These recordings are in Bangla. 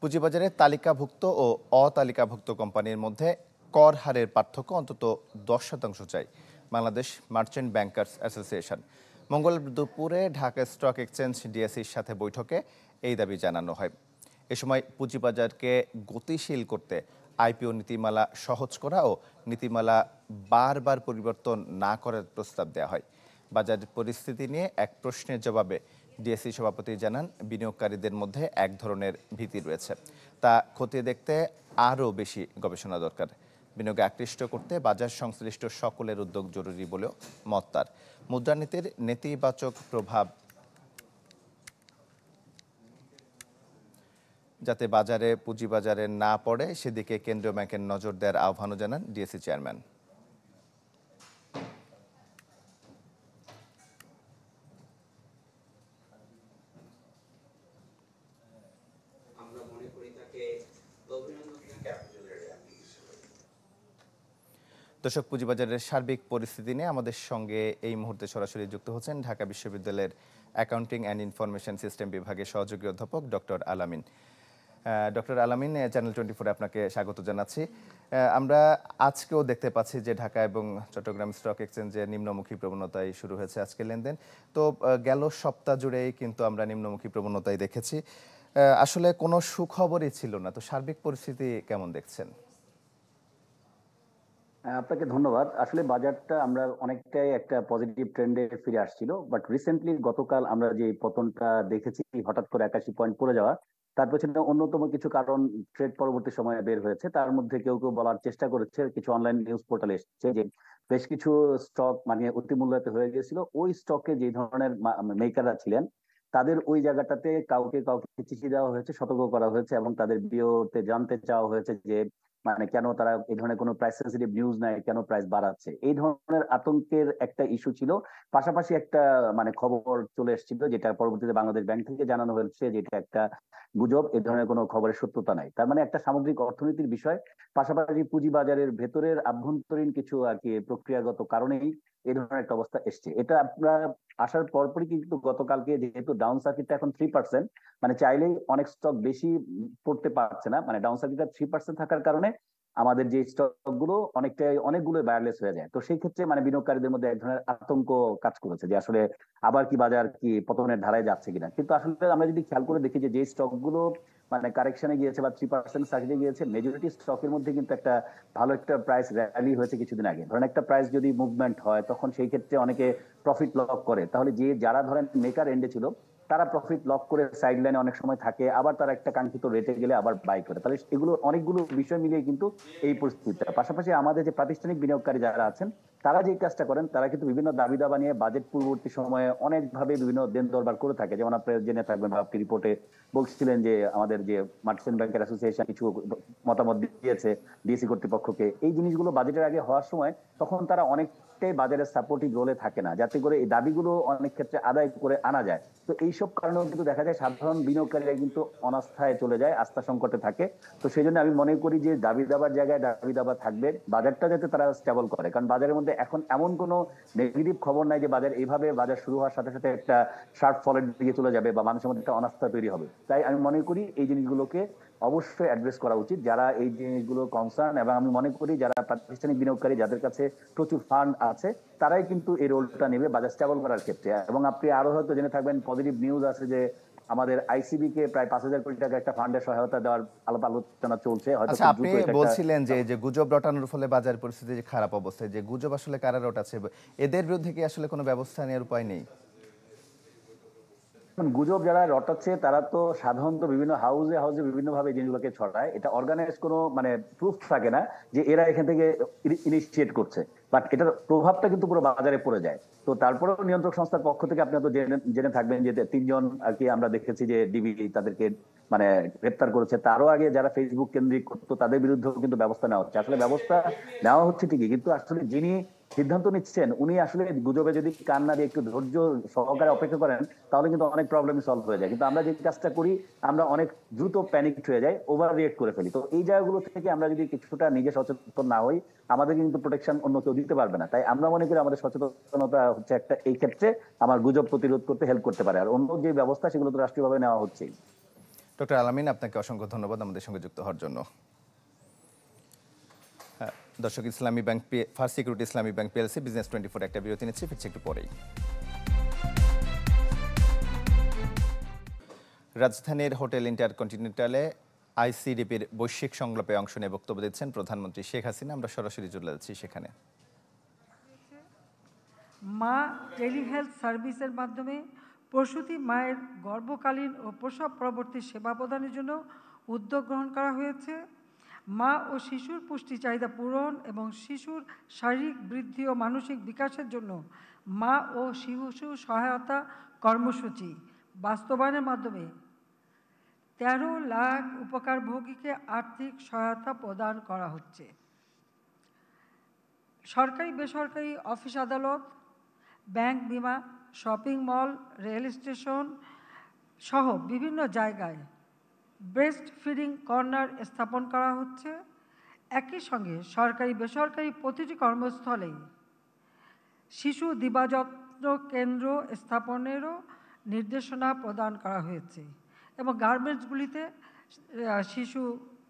পুঁজিবাজারে তালিকাভুক্ত ও অতালিকাভুক্ত কোম্পানির মধ্যে কর হারের পার্থক্য অন্তত 10% চাই বাংলাদেশ মার্চেন্ট ব্যাংকার্স অ্যাসোসিয়েশন। মঙ্গলবার দুপুরে ঢাকা স্টক এক্সচেঞ্জ ডিএসইর সাথে বৈঠকে এই দাবি জানানো হয়। এ সময় পুঁজিবাজারকে গতিশীল করতে আইপিও নীতিমালা সহজ করা ও নীতিমালা বারবার পরিবর্তন না করার প্রস্তাব দেওয়া হয়। বাজার পরিস্থিতি নিয়ে এক প্রশ্নের জবাবে ডিএসই সভাপতি জানান, বিনিয়োগকারীদের মধ্যে এক ধরনের ভীতি রয়েছে, তা খতিয়ে দেখতে আরও বেশি গবেষণা দরকার। বিনিয়োগে আকৃষ্ট করতে বাজার সংশ্লিষ্ট সকলের উদ্যোগ জরুরি বলেও মত তার। মুদ্রানীতির নেতিবাচক প্রভাব যাতে বাজারে পুঁজিবাজারে না পড়ে সেদিকে কেন্দ্রীয় ব্যাংকের নজর দেওয়ার আহ্বানও জানান ডিএসই চেয়ারম্যান। দর্শক, পুঁজিবাজারের সার্বিক পরিস্থিতি নিয়ে আমাদের সঙ্গে এই মুহূর্তে সরাসরি যুক্ত হচ্ছেন ঢাকা বিশ্ববিদ্যালয়ের অ্যাকাউন্টিং অ্যান্ড ইনফরমেশন সিস্টেম বিভাগের সহযোগী অধ্যাপক ডক্টর আলামিন। ডক্টর আলামিন, চ্যানেল 24 আপনাকে স্বাগত জানাচ্ছি। আমরা আজকেও দেখতে পাচ্ছি যে ঢাকা এবং চট্টগ্রাম স্টক এক্সচেঞ্জে নিম্নমুখী প্রবণতায় শুরু হয়েছে আজকে লেনদেন। তো গেল সপ্তাহ জুড়েই কিন্তু আমরা নিম্নমুখী প্রবণতায় দেখেছি, আসলে কোনো সুখবরই ছিল না। তো সার্বিক পরিস্থিতি কেমন দেখছেন? আপনাকে ধন্যবাদ। আসলে বাজারটা আমরা অনেকটাই একটা পজিটিভ ট্রেন্ডে ফিরে আসছিল, বাট রিসেন্টলি গতকাল আমরা যে পতনটা দেখেছি, হঠাৎ করে 81 পয়েন্ট পড়ে যাওয়া, তার পেছনে অন্যতম কিছু কারণ ট্রেড পরবর্তী সময়ে বের হয়েছে। তার মধ্যে কেউ কেউ বলার চেষ্টা করেছে, কিছু অনলাইন নিউজ পোর্টালে এসেছে যে বেশ কিছু স্টক মানে অতি মূল্যায়িত হয়ে গেছিল। ওই স্টকে যে ধরনের মেকাররা ছিলেন তাদের ওই জায়গাটাতে কাউকে কাউকে চিঠি দেওয়া হয়েছে, সতর্ক করা হয়েছে এবং তাদের বিওতে জানতে চাওয়া হয়েছে যে মানে কেন তারা এই ধরনের কোনো প্রাইস সেন্সিটিভ নিউজ নাই, কেন প্রাইস বাড়াচ্ছে। এই ধরনের আতঙ্কের একটা ইস্যু ছিল। পাশাপাশি একটা মানে খবর চলে এসেছিল যেটা পরবর্তীতে বাংলাদেশ ব্যাংক থেকে জানানো হয়েছে যেটা একটা গুজব, এই ধরনের কোনো খবরের সত্যতা নাই। তার মানে একটা সামগ্রিক অর্থনীতির বিষয়, পাশাপাশি পুঁজিবাজারের ভেতরের আভ্যন্তরীণ কিছু আর কি প্রক্রিয়াগত কারণেই এই ধরনের একটা অবস্থা এসছে। এটা আমরা আসার পরপরই কিন্তু গতকালকে যেহেতু ডাউন সার্কিটটা এখন 3%, মানে চাইলেই অনেক স্টক বেশি পড়তে পারছে না, মানে ডাউন সার্কিটটা 3% থাকার কারণে আমাদের যে স্টক গুলো অনেকগুলো বায়ারলেস হয়ে যায়। তো সেই ক্ষেত্রে মানে বিনিয়োগকারীদের মধ্যে এক ধরনের আতঙ্ক কাজ করেছে যে আসলে আবার কি বাজার কি পতনের ধারায় যাচ্ছে কিনা। কিন্তু আসলে আমরা যদি খেয়াল করে দেখি যে যে স্টক গুলো মানে কারেকশনে গিয়েছে বা 3% সার্কিটে গিয়েছে, মেজরিটি স্টকের মধ্যে কিন্তু একটা ভালো একটা প্রাইস র্যালি হয়েছে কিছুদিন আগে। ধরেন একটা প্রাইস যদি মুভমেন্ট হয় তখন সেই ক্ষেত্রে অনেকে প্রফিট লক করে, তাহলে যে যারা ধরেন মেকার এন্ডে ছিল তারা প্রফিট লক করে সাইড লাইনে অনেক সময় থাকে, আবার তারা একটা কাঙ্ক্ষিত রেটে গেলে আবার বাই করে। তাহলে এগুলো অনেকগুলো বিষয় মিলিয়ে কিন্তু এই পরিস্থিতিটা। পাশাপাশি আমাদের যে প্রাতিষ্ঠানিক বিনিয়োগকারী যারা আছেন তারা যে কাজটা করেন, তারা কিন্তু বিভিন্ন দাবি দাবা নিয়ে বাজেট পূর্ববর্তী সময়ে অনেকভাবে বিভিন্ন দেন দরবার করে থাকে। যেমন আপনি জেনে থাকবেন বা আপনি রিপোর্টে বলছিলেন যে আমাদের যে মার্চেন্ট ব্যাংকার অ্যাসোসিয়েশন কিছু মতামত দিয়েছে ডিএসি কর্তৃপক্ষকে। এই জিনিসগুলো বাজেটের আগে হওয়ার সময় তখন তারা অনেকটাই বাজারের সাপোর্টিভ রোলে থাকে না, যাতে করে এই দাবিগুলো অনেক ক্ষেত্রে আদায় করে আনা যায়। তো এইসব কারণেও কিন্তু দেখা যায় সাধারণ বিনিয়োগকারীরা কিন্তু অনাস্থায় চলে যায়, আস্থা সংকটে থাকে। তো সেই জন্য আমি মনে করি যে দাবি দাবার জায়গায় দাবি দাবা থাকবে, বাজারটা যাতে তারা স্টেবল করে। কারণ বাজারের মধ্যে এখন এমন কোনো নেগেটিভ খবর নাই যে বাজার এইভাবে বাজার শুরু হওয়ার সাথে সাথে একটা শার্প ফলের দিকে চলে যাবে বা মানুষের মধ্যে একটা অনাস্থা তৈরি হবে। তাই আমি মনে করি এই জিনিসগুলোকে অবশ্যই অ্যাড্রেস করা উচিত যারা এই জিনিসগুলো কনসার্ন। এবং আমি মনে করি যারা প্রাতিষ্ঠানিক বিনিয়োগকারী যাদের কাছে প্রচুর ফান্ড আছে তারাই কিন্তু এই রোলটা নেবে বাজার স্টেবল করার ক্ষেত্রে। এবং আপনি আরো হয়তো জেনে থাকবেন পজিটিভ নিউজ আছে যে আমাদের আইসিবি কে প্রায় 5,000 কোটি টাকা একটা ফান্ডের সহায়তা দেওয়ার আলোচনা চলছে। হয়তো আপনি বলছিলেন যে গুজব রটানোর ফলে বাজার পরিস্থিতি যে খারাপ অবস্থায়, যে গুজব আসলে কারা রটাচ্ছে, এদের বিরুদ্ধে কি আসলে কোনো ব্যবস্থা নেওয়ার উপায় নেই? গুজব যারা রটাচ্ছে তারা তো সাধারণত বিভিন্ন হাউজে হাউজে বিভিন্ন ভাবে জিনিসগুলোকে ছড়ায়। এটা অর্গানাইজ কোনো মানে প্রুফ থাকে না যে এরা এখান থেকে ইনিশিয়েট করছে, বাট এটার প্রভাবটা কিন্তু পুরো বাজারে পড়ে যায়। তো তারপরেও নিয়ন্ত্রক সংস্থার পক্ষ থেকে আপনি তো জেনে থাকবেন যে 3জন আর কি আমরা দেখেছি যে ডিবি তাদেরকে মানে গ্রেপ্তার করেছে। তারও আগে যারা ফেসবুক কেন্দ্রিক করতো তাদের বিরুদ্ধেও কিন্তু ব্যবস্থা নেওয়া হচ্ছে। আসলে ব্যবস্থা নেওয়া হচ্ছে ঠিকই, কিন্তু আসলে যিনি সিদ্ধান্ত নিচ্ছেন উনি আসলে গুজবে যদি কান না দিয়ে একটু ধৈর্য সহকারে অপেক্ষা করেন তাহলে কিন্তু অনেক প্রবলেম সলভ হয়ে যায়। কিন্তু আমরা যে কাজটা করি আমরা অনেক দ্রুত প্যানিক হয়ে যাই, ওভার রিয়েক্ট করে ফেলি। তো এই জায়গাগুলো থেকে আমরা যদি কিছুটা নিজে সচেতন না হই আমাদের কিন্তু প্রোটেকশন অন্য কেউ দিতে পারবে না। তাই আমরা মনে করি আমাদের সচেতনতা হচ্ছে একটা এই ক্ষেত্রে আমার গুজব প্রতিরোধ করতে হেল্প করতে পারে। আর অন্য যে ব্যবস্থা সেগুলো তো রাষ্ট্রীয়ভাবে নেওয়া হচ্ছে। ডক্টর আলামিন, আপনাকে অসংখ্য ধন্যবাদ আমাদের সঙ্গে যুক্ত হওয়ার জন্য। দর্শক, ইসলামী ব্যাংক ফার্স্ট সিকিউরিটি ইসলামী ব্যাংক পিএলসি বিজনেস 24 একটা বিরতি নিচ্ছে, ফিরছে একটু পরেই। রাজধানীর হোটেল ইন্টারকন্টিনেন্টালে আইসিডিপির বৈশ্বিক সংলাপে অংশ নিয়ে বক্তব্য দিচ্ছেন প্রধানমন্ত্রী শেখ হাসিনা। আমরা সরাসরি চলে যাচ্ছি সেখানে। মা টেলিহেলথ সার্ভিসের মাধ্যমে প্রসূতি মায়ের গর্ভকালীন ও প্রসব পরবর্তী সেবা প্রদানের জন্য উদ্যোগ গ্রহণ করা হয়েছে। মা ও শিশুর পুষ্টি চাহিদা পূরণ এবং শিশুর শারীরিক বৃদ্ধি ও মানসিক বিকাশের জন্য মা ও শিশু সহায়তা কর্মসূচি বাস্তবায়নের মাধ্যমে 13 লাখ উপকারভোগীকে আর্থিক সহায়তা প্রদান করা হচ্ছে। সরকারি বেসরকারি অফিস আদালত, ব্যাংক, বিমা, শপিং মল, রেল স্টেশন সহ বিভিন্ন জায়গায় ব্রেস্ট ফিডিং কর্নার স্থাপন করা হচ্ছে। একই সঙ্গে সরকারি বেসরকারি প্রতিটি কর্মস্থলে শিশু দিবাযত্ন কেন্দ্র স্থাপনেরও নির্দেশনা প্রদান করা হয়েছে এবং গার্মেন্টসগুলিতে শিশু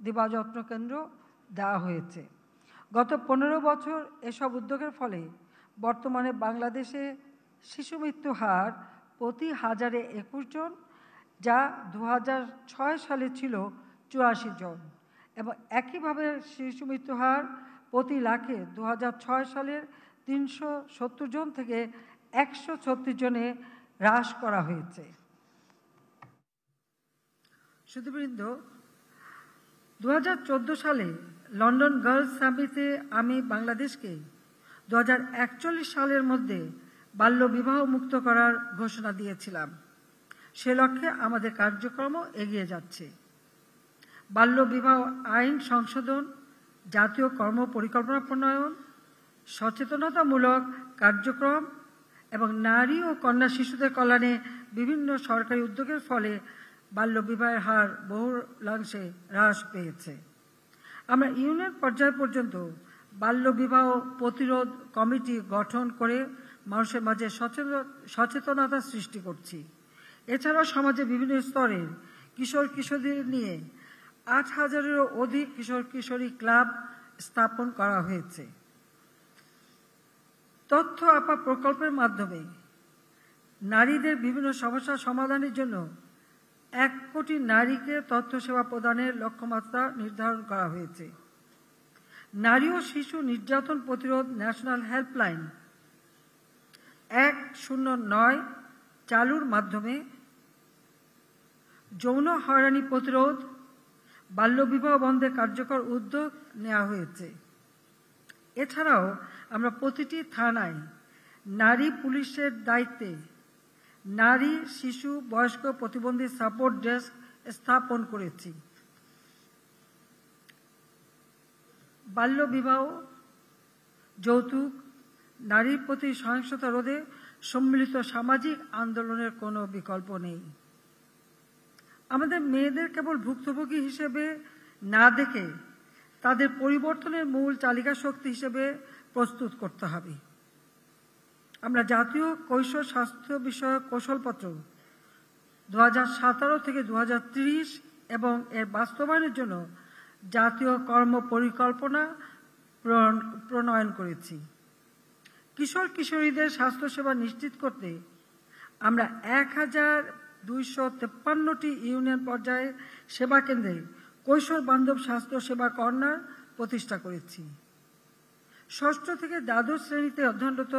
দিবাযত্ন কেন্দ্র দেওয়া হয়েছে। গত 15 বছর এসব উদ্যোগের ফলে বর্তমানে বাংলাদেশে শিশু মৃত্যু হার প্রতি 1000-এ 21 জন, যা 2006 সালে ছিল 84 জন, এবং একইভাবে শিশু মৃত্যু হার প্রতি লাখে 2006 সালের 370 জন থেকে 136 জনে হ্রাস করা হয়েছে। সুধীবৃন্দ, 2014 সালে লন্ডন গার্লস সামিটে আমি বাংলাদেশকে 2041 সালের মধ্যে বাল্যবিবাহ মুক্ত করার ঘোষণা দিয়েছিলাম। সে লক্ষ্যে আমাদের কার্যক্রম এগিয়ে যাচ্ছে। বাল্যবিবাহ আইন সংশোধন, জাতীয় কর্ম পরিকল্পনা প্রণয়ন, সচেতনতামূলক কার্যক্রম এবং নারী ও কন্যা শিশুদের কল্যাণে বিভিন্ন সরকারি উদ্যোগের ফলে বাল্যবিবাহের হার বহুলাংশে হ্রাস পেয়েছে। আমরা ইউনিয়ন পর্যায় পর্যন্ত বাল্যবিবাহ প্রতিরোধ কমিটি গঠন করে মানুষের মাঝে সচেতনতা সৃষ্টি করছি। এছাড়াও সমাজে বিভিন্ন স্তরের কিশোর কিশোরীদের নিয়ে 8000-এরও অধিক কিশোর কিশোরী ক্লাব স্থাপন করা হয়েছে। তথ্য আপা প্রকল্পের মাধ্যমে নারীদের বিভিন্ন সমস্যা সমাধানের জন্য 1 কোটি নারীকে তথ্য সেবা প্রদানের লক্ষ্যমাত্রা নির্ধারণ করা হয়েছে। নারী ও শিশু নির্যাতন প্রতিরোধ ন্যাশনাল হেল্পলাইন 109 চালুর মাধ্যমে যৌন হয়রানি প্রতিরোধ, বাল্যবিবাহ বন্ধে কার্যকর উদ্যোগ নেওয়া হয়েছে। এছাড়াও আমরা প্রতিটি থানায় নারী পুলিশের দায়িত্বে নারী, শিশু, বয়স্ক প্রতিবন্ধী সাপোর্ট ডেস্ক স্থাপন করেছি। বাল্যবিবাহ, যৌতুক, নারীর প্রতি সহিংসতা রোধে সম্মিলিত সামাজিক আন্দোলনের কোনো বিকল্প নেই। আমাদের মেয়েদের কেবল ভুক্তভোগী হিসেবে না দেখে তাদের পরিবর্তনের মূল চালিকা শক্তি হিসেবে প্রস্তুত করতে হবে। আমরা জাতীয় কৈশোর স্বাস্থ্য বিষয়ক কৌশলপত্র 2017 থেকে 2030 এবং এর বাস্তবায়নের জন্য জাতীয় কর্ম পরিকল্পনা প্রণয়ন করেছি। কিশোর কিশোরীদের স্বাস্থ্যসেবা নিশ্চিত করতে আমরা 1253টি ইউনিয়ন পর্যায়ে সেবা কেন্দ্রে কৈশোর বান্ধব স্বাস্থ্য সেবা কর্নার প্রতিষ্ঠা করেছি। ষষ্ঠ থেকে দ্বাদশ শ্রেণীতে অধ্যয়নরত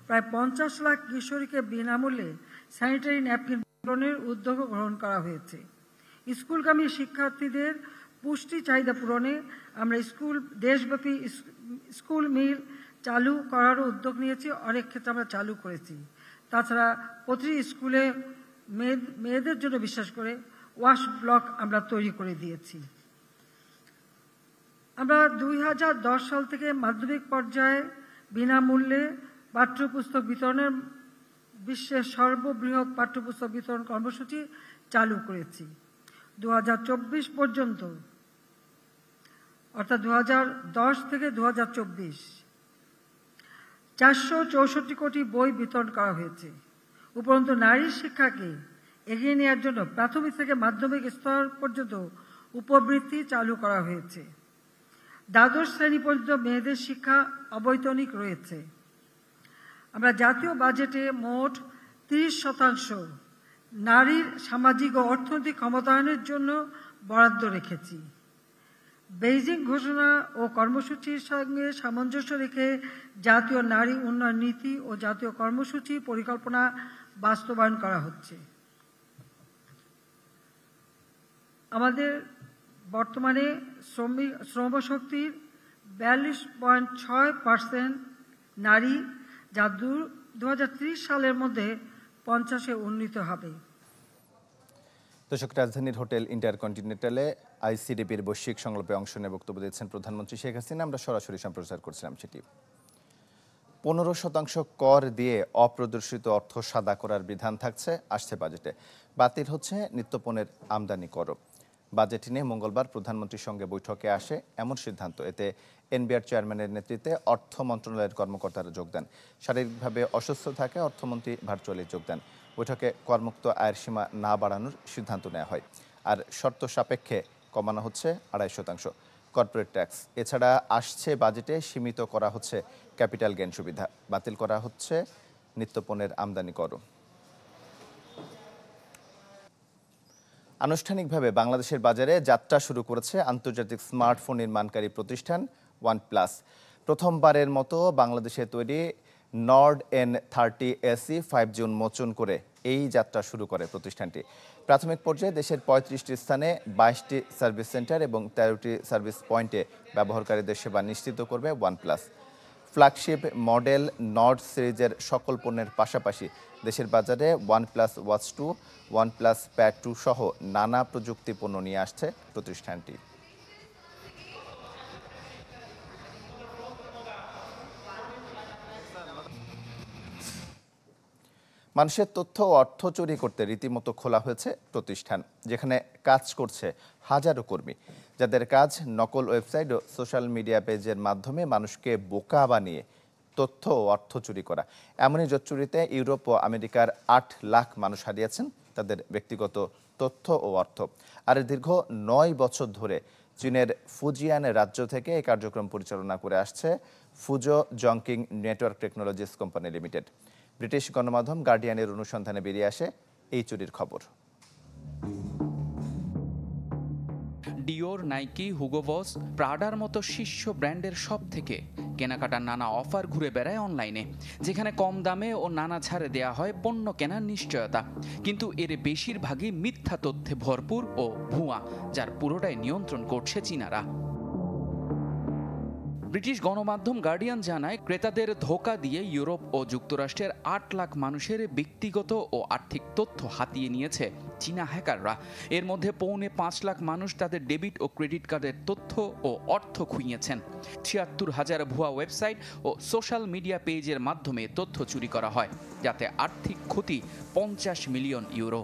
প্রায় 50 লাখ কিশোরীকে বিনামূল্যে স্যানিটারি ন্যাপকিন বিতরণের উদ্যোগ গ্রহণ করা হয়েছে। স্কুলগামী শিক্ষার্থীদের পুষ্টি চাহিদা পূরণে আমরা দেশব্যাপী স্কুল মিল চালু করারও উদ্যোগ নিয়েছি। অনেক ক্ষেত্রে আমরা চালু করেছি। তাছাড়া প্রতিটি স্কুলে মেয়েদের জন্য বিশেষ করে ওয়াশ ব্লক আমরা তৈরি করে দিয়েছি। আমরা 2010 সাল থেকে মাধ্যমিক পর্যায়ে বিনামূল্যে পাঠ্যপুস্তক বিতরণের বিশ্বের সর্ববৃহৎ পাঠ্যপুস্তক বিতরণ কর্মসূচি চালু করেছি। 2024 পর্যন্ত, অর্থাৎ 2010 থেকে 2024 464 কোটি বই বিতরণ করা হয়েছে। উপরন্তু নারী শিক্ষাকে এগিয়ে নেওয়ার জন্য প্রাথমিক থেকে মাধ্যমিক স্তর পর্যন্ত উপবৃত্তি চালু করা হয়েছে। দ্বাদশ শ্রেণী পর্যন্ত মেয়েদের শিক্ষা অবৈতনিক রয়েছে। আমরা জাতীয় বাজেটে মোট 30% নারীর সামাজিক ও অর্থনৈতিক ক্ষমতায়নের জন্য বরাদ্দ রেখেছি। বেইজিং ঘোষণা ও কর্মসূচির সঙ্গে সামঞ্জস্য রেখে জাতীয় নারী উন্নয়ন নীতি ও জাতীয় কর্মসূচি পরিকল্পনা বাস্তবায়ন করা হচ্ছে। আমাদের বর্তমানে শ্রমশক্তির 42.6% নারী, যা 2030 সালের মধ্যে 50-এ উন্নীত হবে। দর্শক, রাজধানীর হোটেল ইন্টারকন্টিনেন্টালে আইসিডিপির বৈশ্বিক সংলাপে অংশ নিয়ে বক্তব্য দিচ্ছেন প্রধানমন্ত্রী শেখ হাসিনা। আমরা সরাসরি সম্প্রচার করছিলাম সেটি। 15% কর দিয়ে অপ্রদর্শিত অর্থ সাদা করার বিধান থাকছে আসছে বাজেটে। বাতিল হচ্ছে নিত্যপণ্যের আমদানি কর। বাজেট নিয়ে মঙ্গলবার প্রধানমন্ত্রীর সঙ্গে বৈঠকে আসে এমন সিদ্ধান্ত। এতে এনবিআর চেয়ারম্যানের নেতৃত্বে অর্থ মন্ত্রণালয়ের কর্মকর্তারা যোগ দেন। শারীরিকভাবে অসুস্থ থাকে অর্থমন্ত্রী ভার্চুয়ালি যোগ দেন। বৈঠকে করমুক্ত আয়ের সীমা না বাড়ানোর সিদ্ধান্ত নেওয়া হয়। আর শর্ত সাপেক্ষে কমানো হচ্ছে 2.5% কর্পোরেট ট্যাক্স। এছাড়া আসছে বাজেটে সীমিত করা হচ্ছে ক্যাপিটাল গেইন সুবিধা। বাতিল করা হচ্ছে নিত্যপণ্যের আমদানি কর। আনুষ্ঠানিকভাবে বাংলাদেশের বাজারে যাত্রা শুরু করেছে আন্তর্জাতিক স্মার্টফোন নির্মাণকারী প্রতিষ্ঠান OnePlus। প্রথমবারের মতো বাংলাদেশে তৈরি নর্ড N30 SE 5G উন্মোচন করে এই যাত্রা শুরু করে প্রতিষ্ঠানটি। প্রাথমিক পর্যায়ে দেশের 35টি স্থানে 22টি সার্ভিস সেন্টার এবং 13টি সার্ভিস পয়েন্টে ব্যবহারকারীদের সেবা নিশ্চিত করবে OnePlus। ফ্ল্যাগশিপ মডেল নর্ড সিরিজের সকল পণ্যের পাশাপাশি দেশের বাজারে OnePlus Watch 2, OnePlus Pad 2 সহ নানা প্রযুক্তি পণ্য নিয়ে আসছে প্রতিষ্ঠানটি। মানুষের তথ্য ও অর্থ চুরি করতে রীতিমতো খোলা হয়েছে প্রতিষ্ঠান, যেখানে কাজ করছে হাজারো কর্মী, যাদের কাজ নকল ওয়েবসাইট ও সোশ্যাল মিডিয়া পেজের মাধ্যমে মানুষকে বোকা বানিয়ে তথ্য ও অর্থ চুরি করা। এমনই জোট চুরিতে ইউরোপ ও আমেরিকার 8 লাখ মানুষ হারিয়েছেন তাদের ব্যক্তিগত তথ্য ও অর্থ। আর দীর্ঘ 9 বছর ধরে চীনের ফুজিয়ান রাজ্য থেকে এই কার্যক্রম পরিচালনা করে আসছে ফুজো জংকিং network technologies company limited. British গণমাধ্যম গার্ডিয়ানের অনুসন্ধানে বেরিয়ে আসে এই চুরির খবর। ডিওর, নাইকি, হুগো বস, প্রাডার মতো শীর্ষ ব্র্যান্ডের সব থেকে কেনাকাটার নানা অফার ঘুরে বেড়ায় অনলাইনে, যেখানে কম দামে ও নানা ছাড়ে দেয়া হয় পণ্য কেনার নিশ্চয়তা। কিন্তু এর বেশিরভাগই মিথ্যা তথ্যে ভরপুর ও ভুয়া, যার পুরোটাই নিয়ন্ত্রণ করছে চীনারা। ব্রিটিশ গণমাধ্যম গার্ডিয়ান জানায়, ক্রেতাদের ধোঁকা দিয়ে ইউরোপ ও যুক্তরাষ্ট্রের 8 লাখ মানুষের ব্যক্তিগত ও আর্থিক তথ্য হাতিয়ে নিয়েছে চীনা হ্যাকাররা। এর মধ্যে 4.5 লাখ মানুষ তাদের ডেবিট ও ক্রেডিট কার্ডের তথ্য ও অর্থ খুইয়েছেন। 76,000 ভুয়া ওয়েবসাইট ও সোশ্যাল মিডিয়া পেজের মাধ্যমে তথ্য চুরি করা হয়, যাতে আর্থিক ক্ষতি 50 মিলিয়ন ইউরো।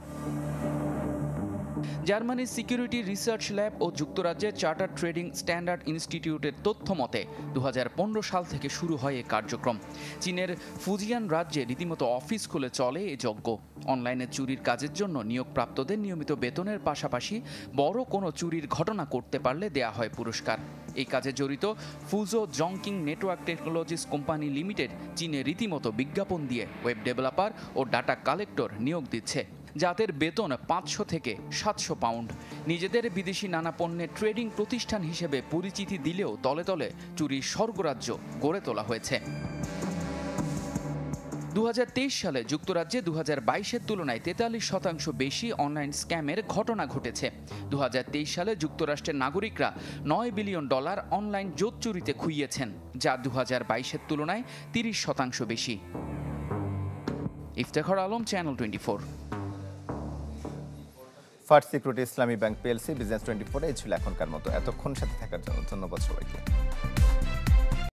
জার্মানির সিকিউরিটি রিসার্চ ল্যাব ও যুক্তরাজ্যের চার্টার ট্রেডিং স্ট্যান্ডার্ড ইনস্টিটিউটের তথ্য মতে 2015 সাল থেকে শুরু হয় এই কার্যক্রম। চীনের ফুজিয়ান রাজ্যে রীতিমতো অফিস খুলে চলে এ যজ্ঞ। অনলাইনে চুরির কাজের জন্য নিয়োগপ্রাপ্তদের নিয়মিত বেতনের পাশাপাশি বড় কোনো চুরির ঘটনা করতে পারলে দেয়া হয় পুরস্কার। এই কাজে জড়িত ফুজো জংকিং নেটওয়ার্ক টেকনোলজিস কোম্পানি লিমিটেড চীনে রীতিমতো বিজ্ঞাপন দিয়ে ওয়েব ডেভেলপার ও ডাটা কালেক্টর নিয়োগ দিচ্ছে, যাদের বেতন 500 থেকে 700 পাউন্ড। নিজেদের বিদেশি নানা পণ্যের ট্রেডিং প্রতিষ্ঠান হিসেবে পরিচিতি দিলেও তলে তলে চুরির স্বর্গরাজ্য গড়ে তোলা হয়েছে। 2023 সালে যুক্তরাজ্যে 2022-এর তুলনায় 43% বেশি অনলাইন স্ক্যামের ঘটনা ঘটেছে। 2023 সালে যুক্তরাষ্ট্রের নাগরিকরা $9 বিলিয়ন অনলাইন জোট চুরিতে খুইয়েছেন, যা 2022-এর তুলনায় 30% বেশি। Iftekhar Alam, channel 24। First security ইসলামী ব্যাংক PLC, বিজনেস 24 এই ছিল এখনকার মতো। এতক্ষণ সাথে থাকার জন্য ধন্যবাদ সবাইকে।